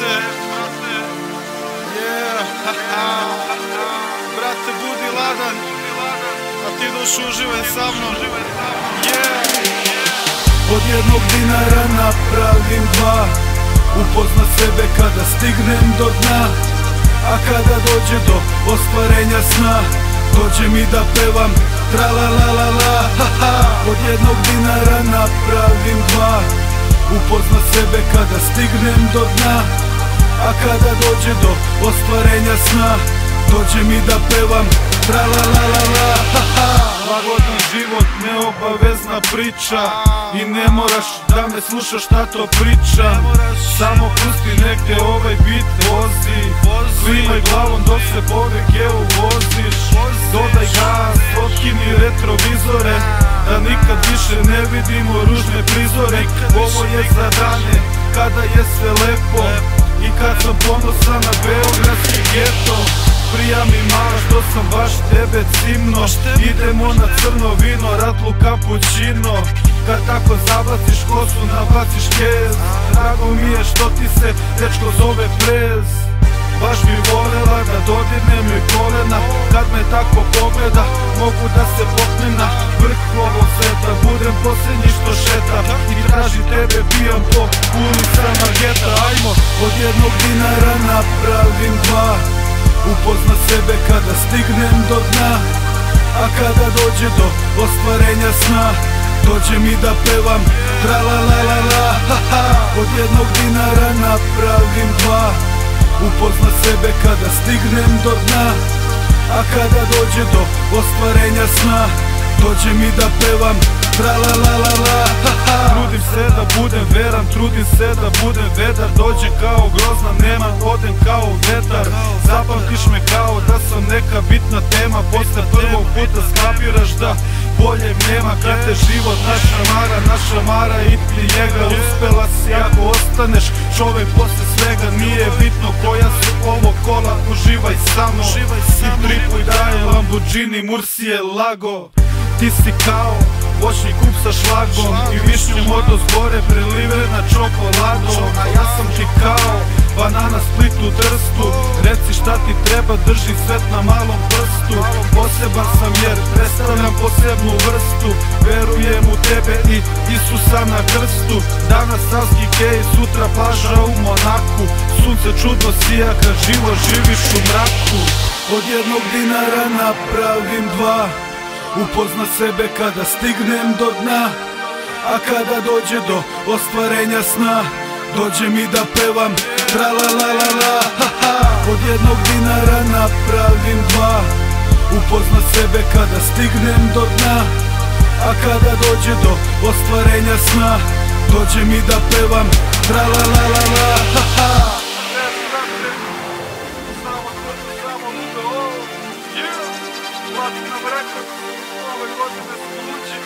brate. Brate, budi ladan, a ti dušu uživaj sa mnom. Od jednog dinara napravim dva, upozna sebe kada stignem do dna. A kada dođe do ostvarenja sna, dođe mi da pevam tra-la-la-la-la. Od jednog dinara napravim dva, upozna sebe kada stignem do dna. A kada dođe do ostvarenja sna, dođe mi da pevam tra-la-la-la-la. Lagodan život, neobavezna priča, i ne moraš da me slušaš šta to pričam. Samo pusti negde ovaj bit vozi, klimaj glavom dok se po VG-u voziš. Dodaj gas, otkini retrovizore, da nikad više ne vidimo ružne prizore. Ovo je za dane kada je sve lepo i kad sam ponosan na beogradski geto. Prija mi mala što sam baš tebe cimno, idemo na crno vino, ratlu kapućino. Kad tako zabaciš kosu, nabaciš kez, drago mi je što ti se dečko zove Prez. Baš bi volela da dodirnem joj kolena, kad me tako pogleda mogu da se popnem na vrh ovog sveta. Budem posljednji što šeta i traži tebe, bijam po ulicama geta. Ajmo! Od jednog dinara napravim dva, upozna sebe kada stignem do dna. A kada dođe do ostvarenja sna, dođe mi da pevam tra-la-la-la-la. Od jednog dinara napravim dva, upozna sebe kada stignem do dna. A kada dođe do ostvarenja sna, dođe mi da pevam tra-la-la-la-la. Trudim se da budem veran, trudim se da budem vedar. Dođe kao grozna nema, odem kao vetar. Zapamtiš me kao da sam neka bitna tema, posle prvog puta skapiraš da boljeg nema. Kad te život naša mara i ti njega, uspela si ako ostaneš čovek posle svega. Nije bitno koja su ovo kola, uživaj samo i tripuj da je Lamborghini Mursije lago. Ti si kao voćni kup sa šlagom i višnjom odozgore prelivena čokoladom. A ja sam ti kao banana split u Trstu, reci šta ti treba, drži svet na malom prstu. Poseban sam jer predstavljam posebnu vrstu, verujem u tebe i Isusa na krstu. Danas Savski kej, sutra plaža u Monaku, sunce čudno sija kad živo živiš u mraku. Od jednog dinara napravim dva, upozna sebe kada stignem do dna. A kada dođe do ostvarenja sna, dođe mi da pevam tra-la-la-la-la. Od jednog dinara napravim dva, upozna sebe kada stignem do dna. A kada dođe do ostvarenja sna, dođe mi da pevam tra-la-la-la-la. Platinum Records, ove godine smo luđi.